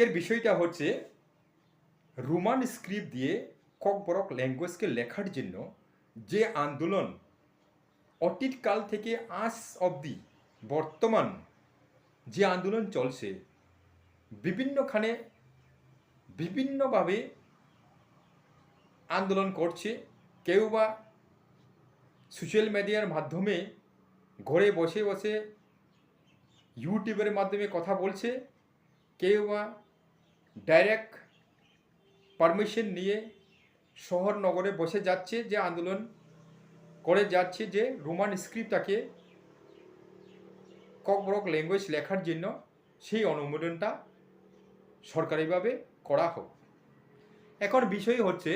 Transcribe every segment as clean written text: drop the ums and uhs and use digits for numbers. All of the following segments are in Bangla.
আজকের বিষয়টা হচ্ছে রোমান স্ক্রিপ্ট দিয়ে ককবরক ল্যাঙ্গুয়েজকে লেখার জন্য যে আন্দোলন অতীতকাল থেকে আজ অবধি বর্তমান যে আন্দোলন চলছে বিভিন্নখানে বিভিন্নভাবে আন্দোলন করছে। কেউ বা সোশ্যাল মিডিয়ার মাধ্যমে ঘরে বসে বসে ইউটিউবের মাধ্যমে কথা বলছে, কেউ বা ডাইরেক্ট পারমিশন নিয়ে শহর নগরে বসে যাচ্ছে, যে আন্দোলন করে যাচ্ছে যে রোমান স্ক্রিপ্টটাকে ককবরক ল্যাঙ্গুয়েজ লেখার জন্য সেই অনুমোদনটা সরকারিভাবে করা হোক। এখন বিষয় হচ্ছে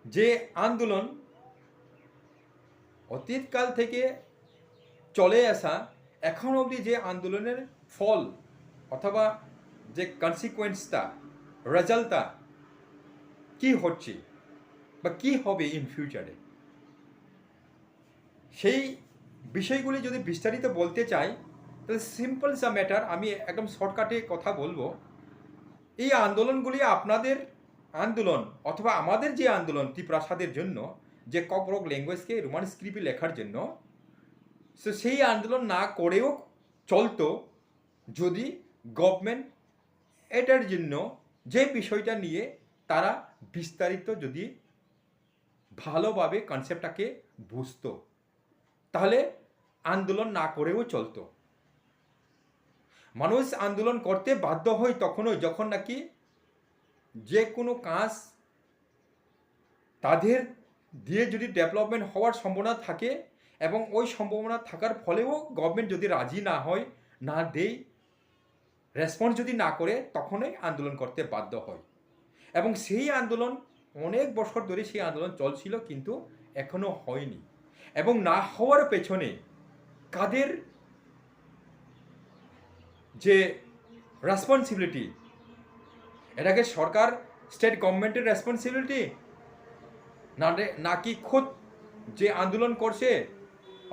যে আন্দোলন অতীতকাল থেকে চলে আসা এখন অবধি যে আন্দোলনের ফল অথবা যে কনসিকুয়েন্সটা রেজাল্টটা কী হচ্ছে বা কী হবে ইন ফিউচারে, সেই বিষয়গুলি যদি বিস্তারিত বলতে চাই তাহলে সিম্পল সা ম্যাটার, আমি একদম শর্টকাটে কথা বলবো। এই আন্দোলনগুলি আপনাদের আন্দোলন অথবা আমাদের যে আন্দোলন ত্রিপ্রাসাদের জন্য যে ককবরক ল্যাঙ্গুয়েজকে রোমান স্ক্রিপ্টে লেখার জন্য, সো সেই আন্দোলন না করেও চলতো যদি গভর্নমেন্ট এটার জন্য যে বিষয়টা নিয়ে তারা বিস্তারিত যদি ভালোভাবে কনসেপ্টটাকে বুঝতো, তাহলে আন্দোলন না করেও চলতো। মানুষ আন্দোলন করতে বাধ্য হয় তখনই যখন নাকি যে কোনো কাজ তাদের দিয়ে যদি ডেভেলপমেন্ট হওয়ার সম্ভাবনা থাকে এবং ওই সম্ভাবনা থাকার ফলেও গভর্নমেন্ট যদি রাজি না হয়, না দেয়, রেসপন্স যদি না করে, তখনই আন্দোলন করতে বাধ্য হয়। এবং সেই আন্দোলন অনেক বছর ধরে সেই আন্দোলন চলছিল, কিন্তু এখনো হয়নি। এবং না হওয়ার পেছনে কাদের যে রেসপন্সিবিলিটি, এটাকে সরকার স্টেট গভর্নমেন্টের রেসপন্সিবিলিটি নাকি খুদ যে আন্দোলন করছে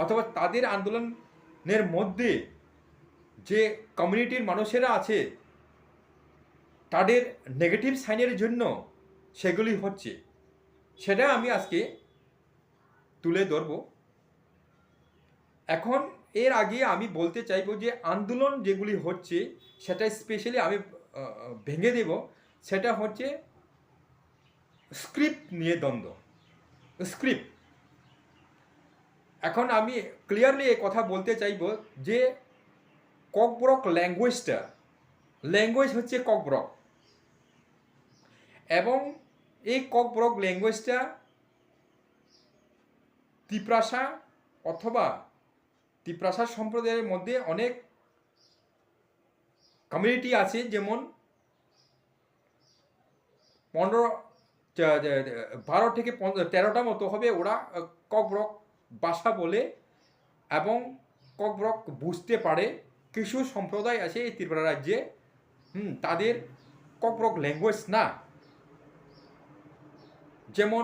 অথবা তাদের আন্দোলনের মধ্যে যে কমিউনিটির মানুষেরা আছে তাদের নেগেটিভ সাইনের জন্য সেগুলি হচ্ছে, সেটা আমি আজকে তুলে ধরব। এখন এর আগে আমি বলতে চাইব যে আন্দোলন যেগুলি হচ্ছে সেটা স্পেশালি আমি ভেঙে দেব, সেটা হচ্ছে স্ক্রিপ্ট নিয়ে দ্বন্দ্ব। স্ক্রিপ্ট, এখন আমি ক্লিয়ারলি এই কথা বলতে চাইব যে ককবরক ল্যাঙ্গুয়েজ হচ্ছে ককবরক, এবং এই ককবরক ল্যাঙ্গুয়েজটা ত্রিপ্রাসা অথবা ত্রিপ্রাসা সম্প্রদায়ের মধ্যে অনেক কমিউনিটি আছে, যেমন 12 থেকে 13টা মতো হবে, ওরা ককবরক ভাষা বলে এবং ককবরক বুঝতে পারে। কিছু সম্প্রদায় আছে এই ত্রিপুরা রাজ্যে তাদের ককবরক ল্যাঙ্গুয়েজ না, যেমন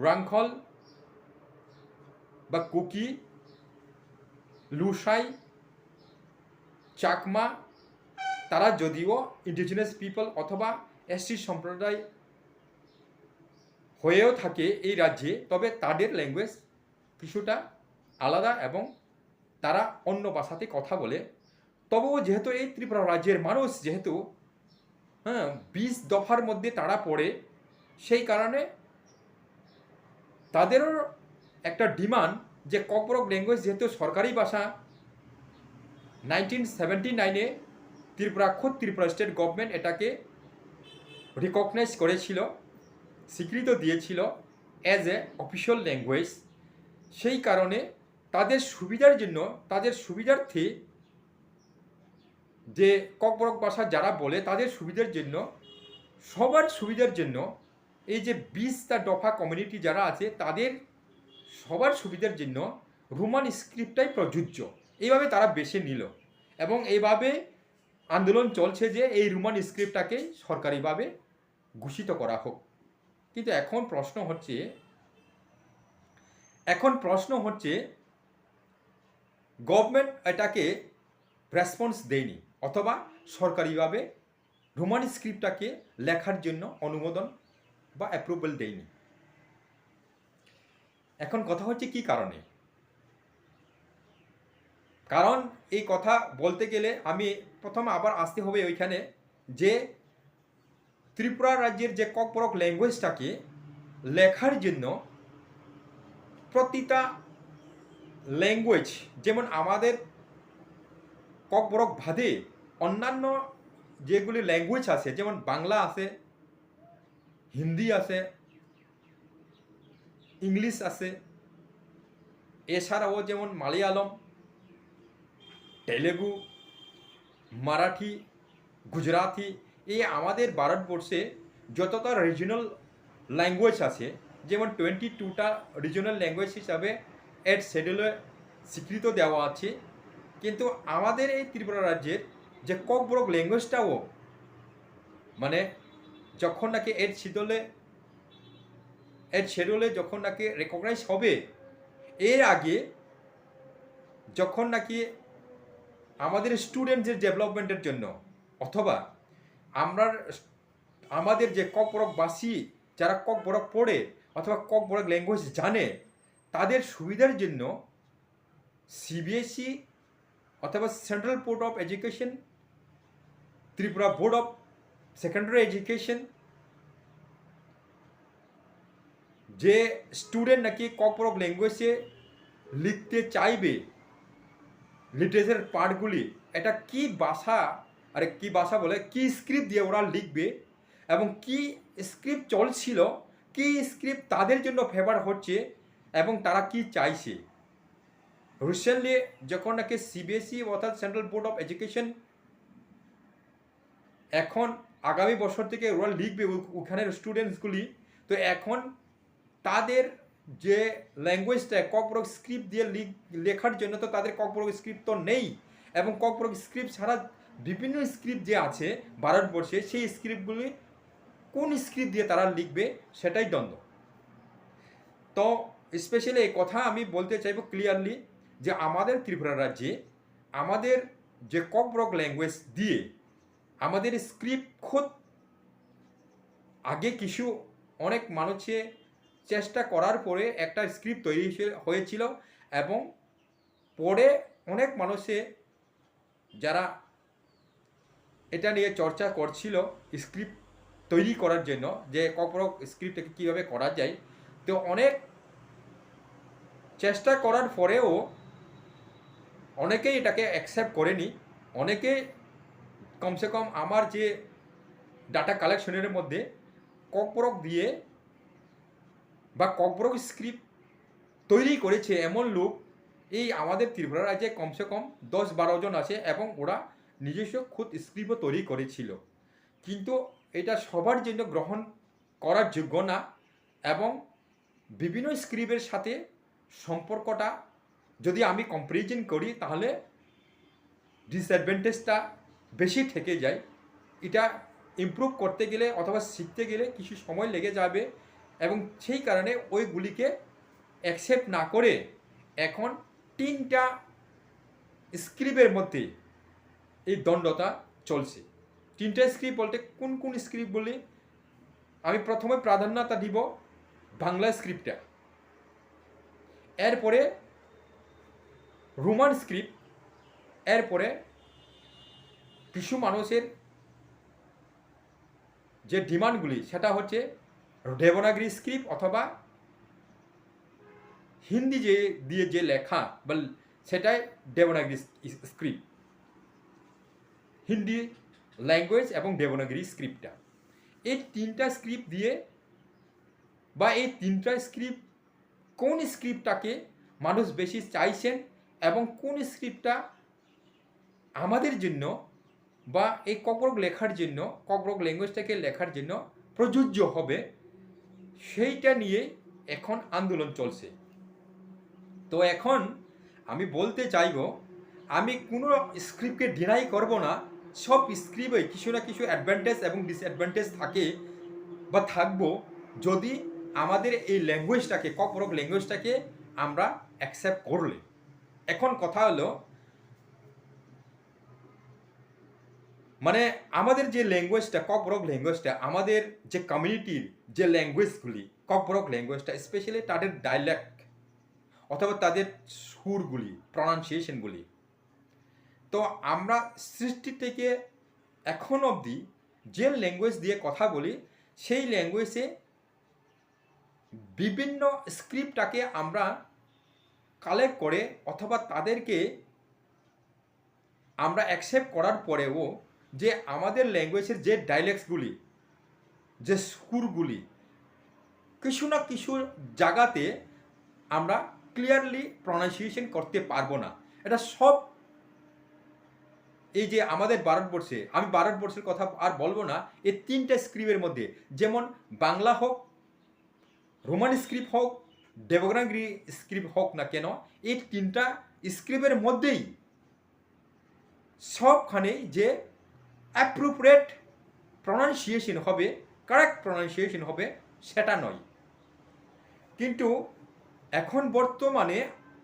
রাংখল বা কুকি, লুসাই, চাকমা, তারা যদিও ইন্ডিজিনাস পিপল অথবা এসটি সম্প্রদায় হয়েও থাকে এই রাজ্যে, তবে তাদের ল্যাঙ্গুয়েজ কিছুটা আলাদা এবং তারা অন্য ভাষাতে কথা বলে। তবুও যেহেতু এই ত্রিপুরা রাজ্যের মানুষ যেহেতু 20 দফার মধ্যে তারা পড়ে, সেই কারণে তাদেরও একটা ডিমান্ড যে ককবরক ল্যাঙ্গুয়েজ যেহেতু সরকারি ভাষা, 1979-এ ত্রিপুরা স্টেট গভর্নমেন্ট এটাকে রিকগনাইজ করেছিল, স্বীকৃত দিয়েছিল অ্যাজ এ অফিসিয়াল ল্যাঙ্গুয়েজ। সেই কারণে তাদের সুবিধার জন্য, তাদের সুবিধার্থে যে ককবরক ভাষা যারা বলে তাদের সুবিধার জন্য, সবার সুবিধার জন্য, এই যে 20টা দফা কমিউনিটি যারা আছে তাদের সবার সুবিধার জন্য রোমান স্ক্রিপ্টটাই প্রযোজ্য, এইভাবে তারা বেছে নিল। এবং এইভাবে আন্দোলন চলছে যে এই রোমান স্ক্রিপ্টটাকে সরকারিভাবে ঘোষিত করা হোক। কিন্তু এখন প্রশ্ন হচ্ছে গভর্নমেন্ট এটাকে রেসপন্স দেয়নি, অথবা সরকারিভাবে রোমান স্ক্রিপ্টটাকে লেখার জন্য অনুমোদন বা অ্যাপ্রুভাল দেয়নি। এখন কথা হচ্ছে কি কারণে? কারণ এই কথা বলতে গেলে আমি প্রথম আবার আসতে হবে ওইখানে যে ত্রিপুরা রাজ্যের যে ককবরক ল্যাঙ্গুয়েজটাকে লেখার জন্য প্রতিটা ল্যাঙ্গুয়েজ, যেমন আমাদের ককবরক বাদে অন্যান্য যেগুলি ল্যাঙ্গুয়েজ আছে, যেমন বাংলা আছে, হিন্দি আছে, ইংলিশ আছে, এছাড়াও যেমন মালয়ালম, তেলেগু, মারাঠি, গুজরাটি, এই আমাদের ভারতবর্ষে যতটা রিজনাল ল্যাঙ্গুয়েজ আছে, যেমন 22টা রিজনাল ল্যাঙ্গুয়েজ হিসাবে এর শিডিউলে স্বীকৃত দেওয়া আছে, কিন্তু আমাদের এই ত্রিপুরা রাজ্যের যে ককবরক ল্যাঙ্গুয়েজটাও মানে যখন নাকি এর শিডিউলে যখন নাকি রেকগনাইজ হবে, এর আগে যখন নাকি আমাদের স্টুডেন্টদের ডেভেলপমেন্টের জন্য অথবা আমাদের যে ককবরকবাসী যারা ককবরক পড়ে অথবা ককবরক ল্যাঙ্গুয়েজ জানে তাদের সুবিধার জন্য সিবিএসই অথবা central board of education, Tripura board of secondary education, যে স্টুডেন্ট নাকি ককবরক ল্যাঙ্গুয়েজে লিখতে চাইবে লিটারেচার পার্টগুলি, এটা কি ভাষা বলে কি স্ক্রিপ্ট দিয়ে ওরা লিখবে এবং কি স্ক্রিপ্ট চলছিল, কি স্ক্রিপ্ট তাদের জন্য ফেভার হচ্ছে এবং তারা কি চাইছে। রিসেন্টলি যখন নাকি সিবিএসই অর্থাৎ সেন্ট্রাল বোর্ড অফ এডুকেশন এখন আগামী বছর থেকে ওরা লিখবে ওখানের স্টুডেন্টসগুলি, তো এখন তাদের যে ল্যাঙ্গুয়েজটা ককবরক স্ক্রিপ্ট দিয়ে লেখার জন্য তো তাদের ককবরক স্ক্রিপ্ট তো নেই, এবং ককবরক স্ক্রিপ্ট ছাড়া বিভিন্ন স্ক্রিপ্ট যে আছে ভারতবর্ষে সেই স্ক্রিপ্টগুলি কোন স্ক্রিপ্ট দিয়ে তারা লিখবে সেটাই দ্বন্দ্ব। তো স্পেশালি এই কথা আমি বলতে চাইব ক্লিয়ারলি যে আমাদের ত্রিপুরা রাজ্যে আমাদের যে ককবরক ল্যাঙ্গুয়েজ দিয়ে আমাদের স্ক্রিপ্ট খুব আগে কিছু অনেক মানুষে চেষ্টা করার পরে একটা স্ক্রিপ্ট তৈরি হয়েছিল এবং পরে অনেক মানুষে যারা এটা নিয়ে চর্চা করছিল স্ক্রিপ্ট তৈরি করার জন্য যে ককবরক স্ক্রিপ্টটাকে কীভাবে করা যায়, তো অনেক চেষ্টা করার পরেও অনেকেই এটাকে অ্যাকসেপ্ট করেনি। অনেকে কমসে কম আমার যে ডাটা কালেকশনের মধ্যে ককবরক দিয়ে বা ককবরক স্ক্রিপ্ট তৈরি করেছে এমন লোক এই আমাদের ত্রিপুরা রাজ্যে কমসে কম 10-12 জন আছে এবং ওরা নিজস্ব খুদ স্ক্রিপ্টও তৈরি করেছিল, কিন্তু এটা সবার জন্য গ্রহণ করার যোগ্য না এবং বিভিন্ন স্ক্রিপ্টের সাথে সম্পর্কটা যদি আমি কম্পারিজন করি তাহলে ডিসঅ্যাডভান্টেজটা বেশি থেকে যায়। এটা ইমপ্রুভ করতে গেলে অথবা শিখতে গেলে কিছু সময় লেগে যাবে এবং সেই কারণে ওইগুলিকে অ্যাকসেপ্ট না করে এখন 3টা স্ক্রিপ্টের মধ্যে এই দ্বন্দ্বতা চলছে। 3টা স্ক্রিপ্ট বলতে কোন কোন স্ক্রিপ্ট বলে আমি প্রথমে প্রাধান্যতা দিব বাংলা স্ক্রিপ্টটা, এরপরে রোমান স্ক্রিপ্ট, এরপরে কিছু মানুষের যে ডিমান্ডগুলি সেটা হচ্ছে দেবনাগরী স্ক্রিপ্ট অথবা হিন্দি দিয়ে যে লেখা বা সেটাই দেবনাগরী স্ক্রিপ্ট, হিন্দি ল্যাঙ্গুয়েজ এবং দেবনাগরী স্ক্রিপ্টটা, এই 3টা স্ক্রিপ্ট দিয়ে বা এই 3টা স্ক্রিপ্ট কোন স্ক্রিপ্টটাকে মানুষ বেশি চাইছেন এবং কোন স্ক্রিপ্টটা আমাদের জন্য বা এই ককবরক লেখার জন্য ককবরক ল্যাঙ্গুয়েজটাকে লেখার জন্য প্রযোজ্য হবে, সেইটা নিয়ে এখন আন্দোলন চলছে। তো এখন আমি বলতে চাইব আমি কোনো স্ক্রিপ্টকে ডিনাই করব না, সব স্ক্রিপ্টে কিছু না কিছু অ্যাডভান্টেজ এবং ডিসঅ্যাডভান্টেজ থাকে বা থাকবো যদি আমাদের এই ল্যাঙ্গুয়েজটাকে ককবরক ল্যাঙ্গুয়েজটাকে আমরা অ্যাকসেপ্ট করলে। এখন কথা হলো মানে আমাদের যে ল্যাঙ্গুয়েজটা ককবরক ল্যাঙ্গুয়েজটা, আমাদের যে কমিউনিটির যে ল্যাঙ্গুয়েজগুলি ককবরক ল্যাঙ্গুয়েজটা, স্পেশালি তাদের ডাইলেক্ট অথবা তাদের সুরগুলি, প্রনাউন্সিয়েশনগুলি, তো আমরা সৃষ্টি থেকে এখন অবধি যে ল্যাঙ্গুয়েজ দিয়ে কথা বলি, সেই ল্যাঙ্গুয়েজে বিভিন্ন স্ক্রিপ্টটাকে আমরা কালেক্ট করে অথবা তাদেরকে আমরা অ্যাকসেপ্ট করার পরেও যে আমাদের ল্যাঙ্গুয়েজের যে ডাইলেক্টসগুলি, যে সুরগুলি, কিছু না কিছু জায়গাতে আমরা ক্লিয়ারলি প্রনাউন্সিয়েশন করতে পারবো না। এটা সব এই যে আমাদের ভারতবর্ষে, আমি ভারতবর্ষের কথা আর বলবো না, এই তিনটা স্ক্রিপ্টের মধ্যে, যেমন বাংলা হোক, রোমান স্ক্রিপ্ট হোক, দেবনাগরী স্ক্রিপ্ট হোক না কেন, এই তিনটা স্ক্রিপ্টের মধ্যেই সবখানে যে অ্যাপ্রোপ্রিয়েট প্রনাউন্সিয়েশন হবে, কারেক্ট প্রনাউন্সিয়েশন হবে, সেটা নয়। কিন্তু এখন বর্তমানে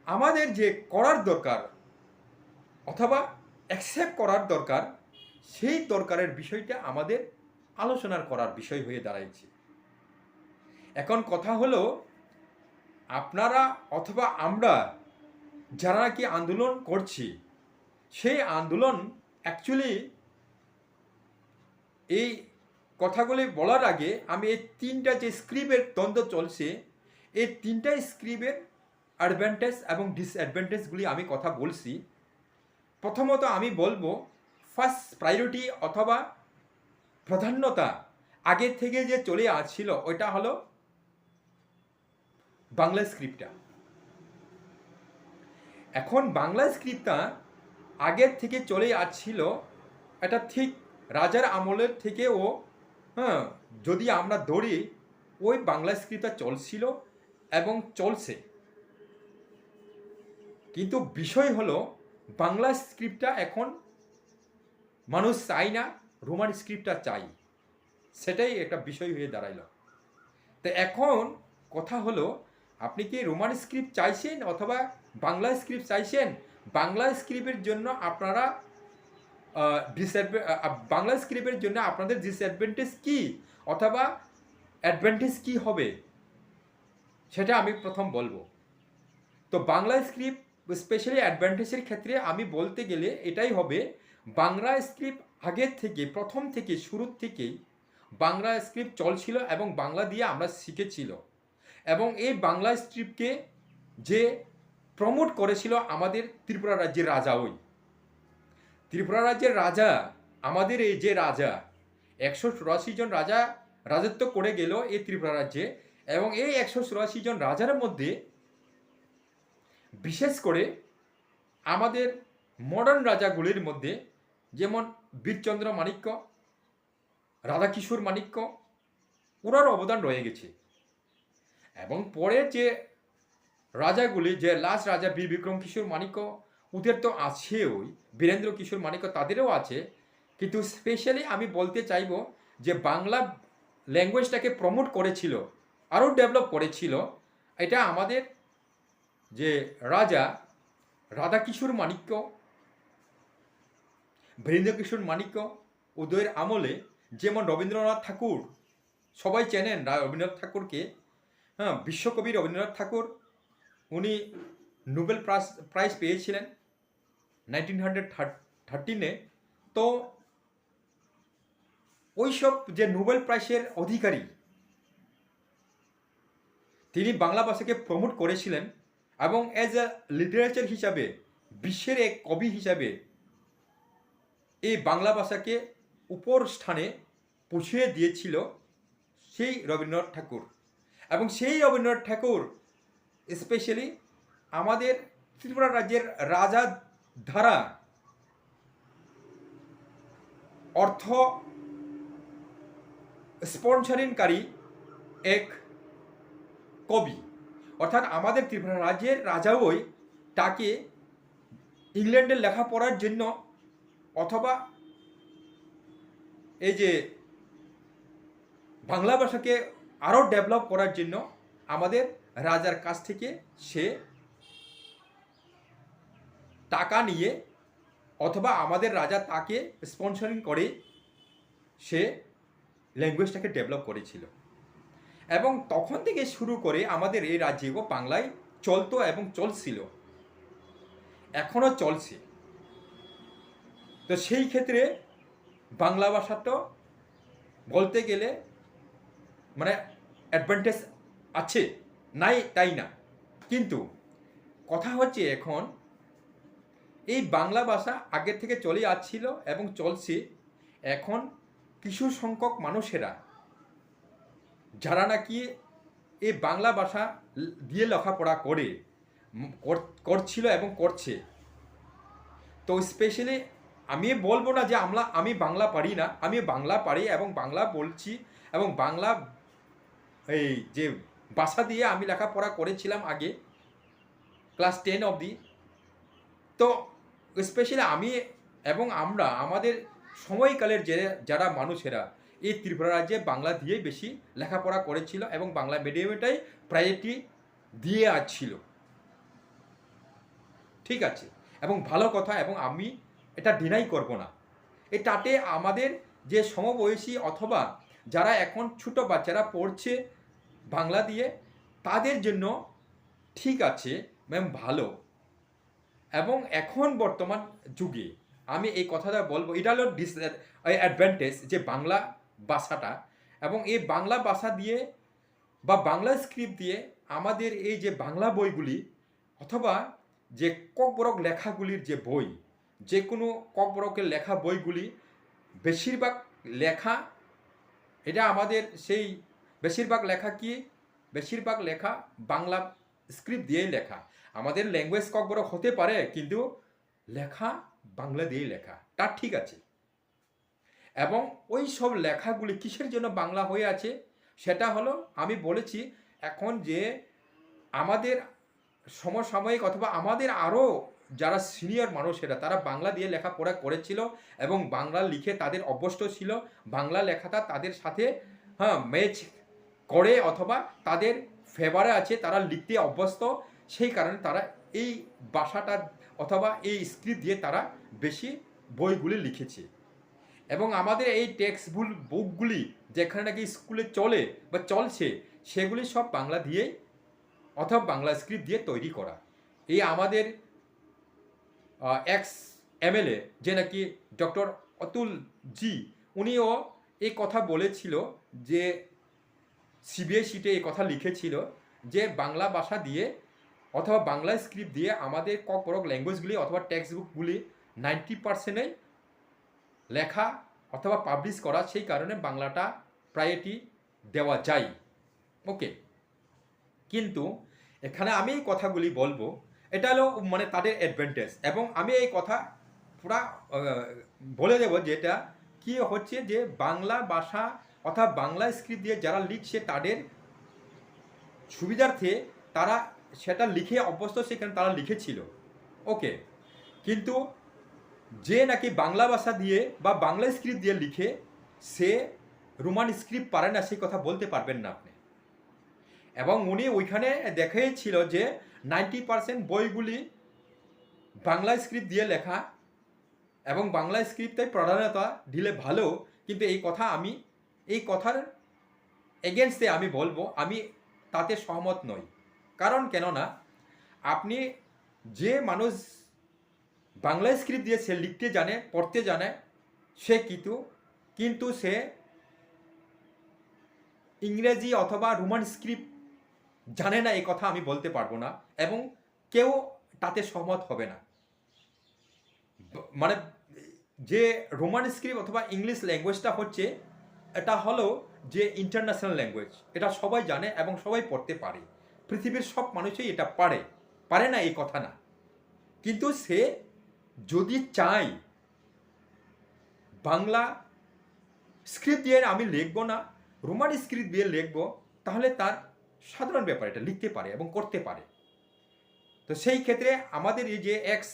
আমাদের যে করার দরকার অথবা অ্যাকসেপ্ট করার দরকার, সেই দরকারের বিষয়টা আমাদের আলোচনার করার বিষয় হয়ে দাঁড়াইছে। এখন কথা হলো, আপনারা অথবা আমরা যারা নাকি আন্দোলন করছি, সেই আন্দোলন অ্যাকচুয়ালি এই কথাগুলি বলার আগে আমি এই তিনটা যে স্ক্রিপ্টের দ্বন্দ্ব চলছে, এই তিনটা স্ক্রিপ্টের অ্যাডভান্টেজ এবং ডিসঅ্যাডভান্টেজগুলি আমি কথা বলছি। প্রথমত আমি বলবো, ফার্স্ট প্রায়োরিটি অথবা প্রাধান্যতা আগে থেকে যে চলে আসছিল ওইটা হলো বাংলা স্ক্রিপ্টটা। এখন বাংলা স্ক্রিপ্টটা আগের থেকে চলে আসছিল, এটা ঠিক রাজার আমলের থেকেও, হ্যাঁ, যদি আমরা ধরি, ওই বাংলা স্ক্রিপ্টটা চলছিল এবং চলছে। কিন্তু বিষয় হলো, বাংলা স্ক্রিপ্টটা এখন মানুষ চাই না, রোমান স্ক্রিপ্টটা চাই, সেটাই একটা বিষয় হয়ে দাঁড়াইল। তো এখন কথা হলো, আপনি কি রোমান স্ক্রিপ্ট চাইছেন অথবা বাংলা স্ক্রিপ্ট চাইছেন? বাংলা স্ক্রিপ্টের জন্য আপনারা বাংলা স্ক্রিপ্টের জন্য আপনাদের ডিসঅ্যাডভান্টেজ কি অথবা অ্যাডভান্টেজ কি হবে, সেটা আমি প্রথম বলবো। তো বাংলা স্ক্রিপ্ট স্পেশালি অ্যাডভান্টেজের ক্ষেত্রে আমি বলতে গেলে এটাই হবে, বাংলা স্ক্রিপ্ট আগের থেকে, প্রথম থেকে, শুরুর থেকেই বাংলা স্ক্রিপ্ট চলছিল এবং বাংলা দিয়ে আমরা শিখেছিল। এবং এই বাংলা স্ক্রিপ্টকে যে প্রমোট করেছিল আমাদের ত্রিপুরা রাজ্যের রাজা, ওই ত্রিপুরা রাজ্যের রাজা, আমাদের এই যে রাজা 184 জন রাজা রাজত্ব করে গেল এই ত্রিপুরা রাজ্যে। এবং এই 184 জন রাজার মধ্যে বিশেষ করে আমাদের মডার্ন রাজাগুলির মধ্যে যেমন বীরচন্দ্র মাণিক্য, রাধাকিশোর মাণিক্য, ওনার অবদান রয়ে গেছে। এবং পরে যে রাজাগুলি, যে লাস্ট রাজা বীর বিক্রম কিশোর মাণিক্য, ওদের তো আছে, ওই বীরেন্দ্র কিশোর মাণিক্য, তাদেরও আছে। কিন্তু স্পেশালি আমি বলতে চাইব যে বাংলা ল্যাঙ্গুয়েজটাকে প্রমোট করেছিল, আরও ডেভেলপ করেছিল, এটা আমাদের যে রাজা রাধাকিশোর মাণিক্য, বীরেন্দ্র কিশোর মাণিক্য, ওদের আমলে। যেমন রবীন্দ্রনাথ ঠাকুর, সবাই চেনেন রবীন্দ্রনাথ ঠাকুরকে, হ্যাঁ, বিশ্বকবি রবীন্দ্রনাথ ঠাকুর, উনি নোবেল প্রাইজ পেয়েছিলেন 1913-এ। তো ওইসব যে নোবেল প্রাইজের অধিকারী, তিনি বাংলা ভাষাকে প্রমোট করেছিলেন এবং অ্যাজ এ লিটারেচার হিসাবে, বিশ্বের এক কবি হিসাবে এই বাংলা ভাষাকে উপর স্থানে পৌঁছিয়ে দিয়েছিল সেই রবীন্দ্রনাথ ঠাকুর। এবং সেই রবীন্দ্রনাথ ঠাকুর স্পেশালি আমাদের ত্রিপুরা রাজ্যের রাজা দ্বারা অর্থ স্পন্সরিংকারী এক কবি। অর্থাৎ আমাদের ত্রিপুরা রাজ্যের রাজাওই তাকে ইংল্যান্ডে লেখাপড়ার জন্য অথবা এই যে বাংলা ভাষাকে আরও ডেভেলপ করার জন্য আমাদের রাজার কাছ থেকে সে টাকা নিয়ে অথবা আমাদের রাজা তাকে স্পন্সরিং করে সে ল্যাঙ্গুয়েজটাকে ডেভেলপ করেছিল। এবং তখন থেকে শুরু করে আমাদের এই রাজ্যেও বাংলায় চলতো এবং চলছিল, এখনও চলছে। তো সেই ক্ষেত্রে বাংলা ভাষাটা বলতে গেলে মানে অ্যাডভান্টেজ আছে, নাই তাই না, কিন্তু কথা হচ্ছে এখন এই বাংলা ভাষা আগের থেকে চলে আসছিল এবং চলছে। এখন কিছু সংখ্যক মানুষেরা যারা নাকি এই বাংলা ভাষা দিয়ে লেখাপড়া করছিল এবং করছে, তো স্পেশালি আমি বলবো না যে আমি বাংলা পারি না, আমি বাংলা পারি এবং বাংলা বলছি এবং বাংলা এই যে ভাষা দিয়ে আমি লেখাপড়া করেছিলাম আগে ক্লাস 10 অবধি। তো স্পেশালি আমি এবং আমাদের সময়কালের যারা মানুষেরা এই ত্রিপুরা রাজ্যে বাংলা দিয়েই বেশি লেখাপড়া করেছিল এবং বাংলা মিডিয়ামটাই প্রায়োরিটি দিয়ে আসছিল, ঠিক আছে, এবং ভালো কথা, এবং আমি এটা ডিনাই করব না। এটাতে আমাদের যে সমবয়সী অথবা যারা এখন ছোট বাচ্চারা পড়ছে বাংলা দিয়ে, তাদের জন্য ঠিক আছে ম্যাম, ভালো। এবং এখন বর্তমান যুগে আমি এই কথাটা বলবো, এটা হলো অ্যাডভান্টেজ যে বাংলা ভাষাটা, এবং এই বাংলা ভাষা দিয়ে বা বাংলা স্ক্রিপ্ট দিয়ে আমাদের এই যে বাংলা বইগুলি অথবা যে ককবরক লেখাগুলির যে বই, যে কোনো ককবরকের লেখা বইগুলি বেশিরভাগ লেখা, এটা আমাদের সেই বেশিরভাগ লেখা বাংলা স্ক্রিপ্ট দিয়েই লেখা। আমাদের ল্যাঙ্গুয়েজ ককবরক হতে পারে, কিন্তু লেখা বাংলা দিয়েই লেখা, তা ঠিক আছে। এবং ওই সব লেখাগুলি কিসের জন্য বাংলা হয়ে আছে সেটা হলো, আমি বলেছি এখন যে আমাদের সমসাময়িক অথবা আমাদের আরও যারা সিনিয়র মানুষেরা তারা বাংলা দিয়ে লেখাপড়া করেছিল এবং বাংলা লিখে তাদের অভ্যস্ত ছিল, বাংলা লেখাটা তাদের সাথে ম্যাচ করে অথবা তাদের ফেভারে আছে, তারা লিখতে অভ্যস্ত, সেই কারণে তারা এই ভাষাটা অথবা এই স্ক্রিপ্ট দিয়ে তারা বেশি বইগুলি লিখেছে। এবং আমাদের এই টেক্সট বুকগুলি যেখানে নাকি স্কুলে চলে বা চলছে, সেগুলি সব বাংলা দিয়েই অথবা বাংলা স্ক্রিপ্ট দিয়ে তৈরি করা। এই আমাদের এক্স এমএলএ যে নাকি ডক্টর অতুল জি, উনিও এই কথা বলেছিল যে সিবিএসইতে এই কথা লিখেছিল যে বাংলা ভাষা দিয়ে অথবা বাংলা স্ক্রিপ্ট দিয়ে আমাদের ককবরক ল্যাঙ্গুয়েজগুলি অথবা টেক্সট বুকগুলি 90%-এই লেখা অথবা পাবলিশ করা, সেই কারণে বাংলাটা প্রায়োরিটি দেওয়া যায়। ওকে, কিন্তু এখানে আমি এই কথাগুলি বলবো, এটা হলো মানে তাদের অ্যাডভান্টেজ, এবং আমি এই কথা পুরা বলে দেবো যেটা কি হচ্ছে যে বাংলা ভাষা অর্থাৎ বাংলা স্ক্রিপ্ট দিয়ে যারা লিখছে তাদের সুবিধার্থে তারা সেটা লিখে অভ্যস্ত, সেখানে তারা লিখেছিল। ওকে, কিন্তু যে নাকি বাংলা ভাষা দিয়ে বা বাংলা স্ক্রিপ্ট দিয়ে লিখে সে রোমান স্ক্রিপ্ট পারে না, সেই কথা বলতে পারবেন না আপনি। এবং উনি ওইখানে দেখিয়েছিল যে 90% বইগুলি বাংলা স্ক্রিপ্ট দিয়ে লেখা এবং বাংলা স্ক্রিপ্টে প্রাধান্যতা দিলে ভালো, কিন্তু এই কথার এগেনস্টে আমি বলবো আমি তাতে সহমত নই। কারণ কেননা আপনি যে মানুষ বাংলা স্ক্রিপ্ট দিয়ে সে লিখতে জানে, পড়তে জানে, সে কিন্তু সে ইংরেজি অথবা রোমান স্ক্রিপ্ট জানে না, এই কথা আমি বলতে পারবো না, এবং কেউ তাতে সহমত হবে না। মানে যে রোমান স্ক্রিপ্ট অথবা ইংলিশ ল্যাঙ্গুয়েজটা হচ্ছে, এটা হলো যে ইন্টারন্যাশনাল ল্যাঙ্গুয়েজ, এটা সবাই জানে এবং সবাই পড়তে পারে, পৃথিবীর সব মানুষই এটা পারে না এই কথা না। কিন্তু সে যদি চায় বাংলা স্ক্রিপ্ট দিয়ে আমি লিখবো না, রোমান স্ক্রিপ্ট দিয়ে লিখবো, তাহলে তার সাধারণ ব্যাপার, এটা লিখতে পারে এবং করতে পারে। তো সেই ক্ষেত্রে আমাদের এই যে এক্স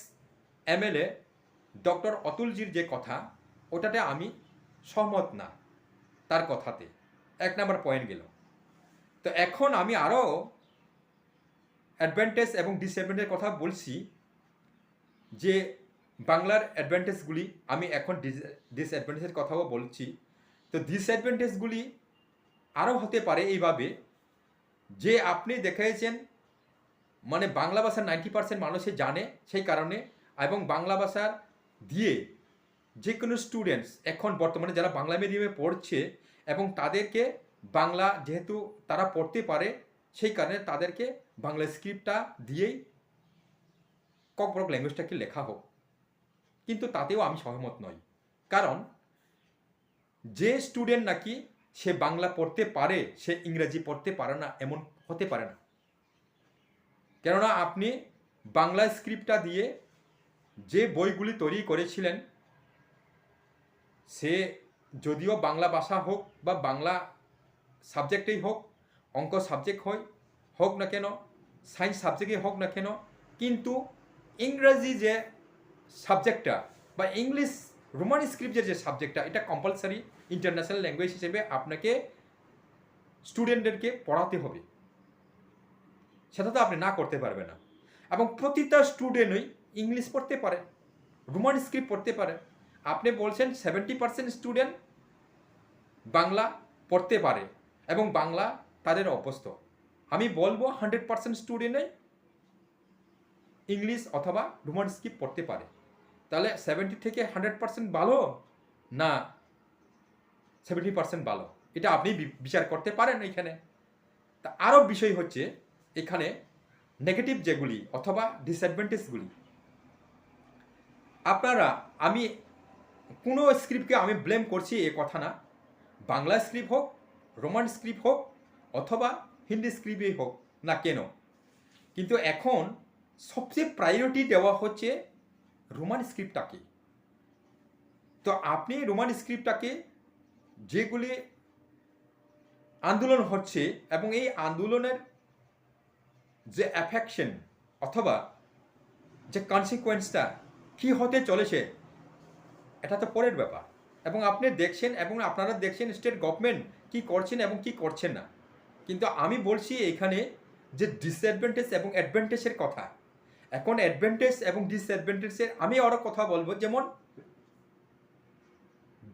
এমএলএ ডক্টর অতুলজির যে কথা, ওটাতে আমি সহমত না তার কথাতে। 1 নম্বর পয়েন্ট গেল। তো এখন আমি আরও অ্যাডভান্টেজ এবং ডিসঅ্যাডভান্টেজের কথা বলছি, যে বাংলার অ্যাডভান্টেজগুলি আমি এখন ডিসঅ্যাডভান্টেজের কথাও বলছি। তো ডিসঅ্যাডভান্টেজগুলি আরও হতে পারে এইভাবে যে আপনি দেখেছেন মানে বাংলা ভাষার 90% মানুষে জানে সেই কারণে, এবং বাংলা ভাষার দিয়ে যে কোনো স্টুডেন্টস এখন বর্তমানে যারা বাংলা মিডিয়ামে পড়ছে এবং তাদেরকে বাংলা যেহেতু তারা পড়তে পারে সেই কারণে তাদেরকে বাংলা স্ক্রিপ্টটা দিয়েই ককবরক ল্যাঙ্গুয়েজটাকে লেখা হোক, কিন্তু তাতেও আমি সহমত নই। কারণ যে স্টুডেন্ট নাকি সে বাংলা পড়তে পারে সে ইংরেজি পড়তে পারে না এমন হতে পারে না। কেননা আপনি বাংলা স্ক্রিপ্টটা দিয়ে যে বইগুলি তৈরি করেছিলেন সে যদিও বাংলা ভাষা হোক বা বাংলা সাবজেক্টেই হোক, অঙ্ক সাবজেক্ট হোক না কেন, সায়েন্স সাবজেক্টই হোক না কেন, কিন্তু ইংরেজি যে সাবজেক্টটা বা ইংলিশ রোমান স্ক্রিপ্টের যে সাবজেক্টটা এটা কম্পালসারি ইন্টারন্যাশনাল ল্যাঙ্গুয়েজ হিসেবে আপনাকে স্টুডেন্টদেরকে পড়াতে হবে, সেটা তো আপনি না করতে পারবে না। এবং প্রতিটা স্টুডেন্টই ইংলিশ পড়তে পারে, রোমান স্ক্রিপ্ট পড়তে পারে। আপনি বলছেন 70% স্টুডেন্ট বাংলা পড়তে পারে এবং বাংলা তাদের অভ্যস্ত। আমি বলবো 100% স্টুডেন্টই ইংলিশ অথবা রোমান স্ক্রিপ্ট পড়তে পারে। তাহলে 70 থেকে 100% ভালো না 70% ভালো, এটা আপনি বিচার করতে পারেন এখানে। তা আরও বিষয় হচ্ছে এখানে নেগেটিভ যেগুলি অথবা ডিসঅ্যাডভান্টেজগুলি। আপনারা, আমি কোনো স্ক্রিপ্টকে আমি ব্লেম করছি এ কথা না, বাংলা স্ক্রিপ্ট হোক, রোমান স্ক্রিপ্ট হোক অথবা হিন্দি স্ক্রিপ্টই হোক না কেন, কিন্তু এখন সবচেয়ে প্রায়োরিটি দেওয়া হচ্ছে রোমান স্ক্রিপ্টটাকে। তো আপনি রোমান স্ক্রিপ্টটাকে যেগুলি আন্দোলন হচ্ছে এবং এই আন্দোলনের যে অ্যাফেকশন অথবা যে কনসিকুয়েন্সটা কী হতে চলেছে এটা তো পরের ব্যাপার। এবং আপনি দেখছেন এবং আপনারা দেখছেন স্টেট গভর্নমেন্ট কী করছেন এবং কী করছেন না। কিন্তু আমি বলছি এখানে যে ডিসঅ্যাডভান্টেজ এবং অ্যাডভান্টেজের কথা। এখন অ্যাডভান্টেজ এবং ডিসঅ্যাডভান্টেজের আমি আরও কথা বলবো। যেমন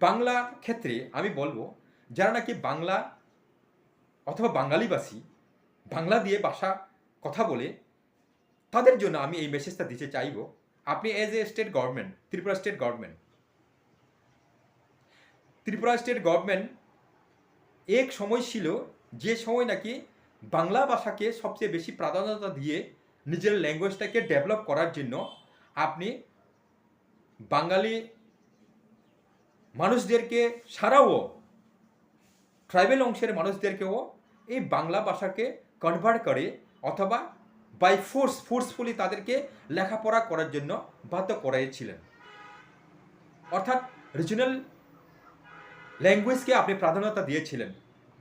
বাংলার ক্ষেত্রে আমি বলবো যারা নাকি বাংলা অথবা বাঙালিভাষী, বাংলা দিয়ে ভাষা কথা বলে, তাদের জন্য আমি এই মেসেজটা দিতে চাইব। আপনি as a state government, Tripura state government এক সময় ছিল যে সময় নাকি বাংলা ভাষাকে সবচেয়ে বেশি প্রাধান্যতা দিয়ে নিজের ল্যাঙ্গুয়েজটাকে ডেভেলপ করার জন্য আপনি বাঙালি মানুষদেরকে ছাড়াও ট্রাইবেল অংশের মানুষদেরকেও এই বাংলা ভাষাকে কনভার্ট করে অথবা বাই ফোর্সফুলি তাদেরকে লেখাপড়া করার জন্য বাধ্য করাইছিলেন। অর্থাৎ রিজনাল ল্যাঙ্গুয়েজকে আপনি প্রাধান্যতা দিয়েছিলেন।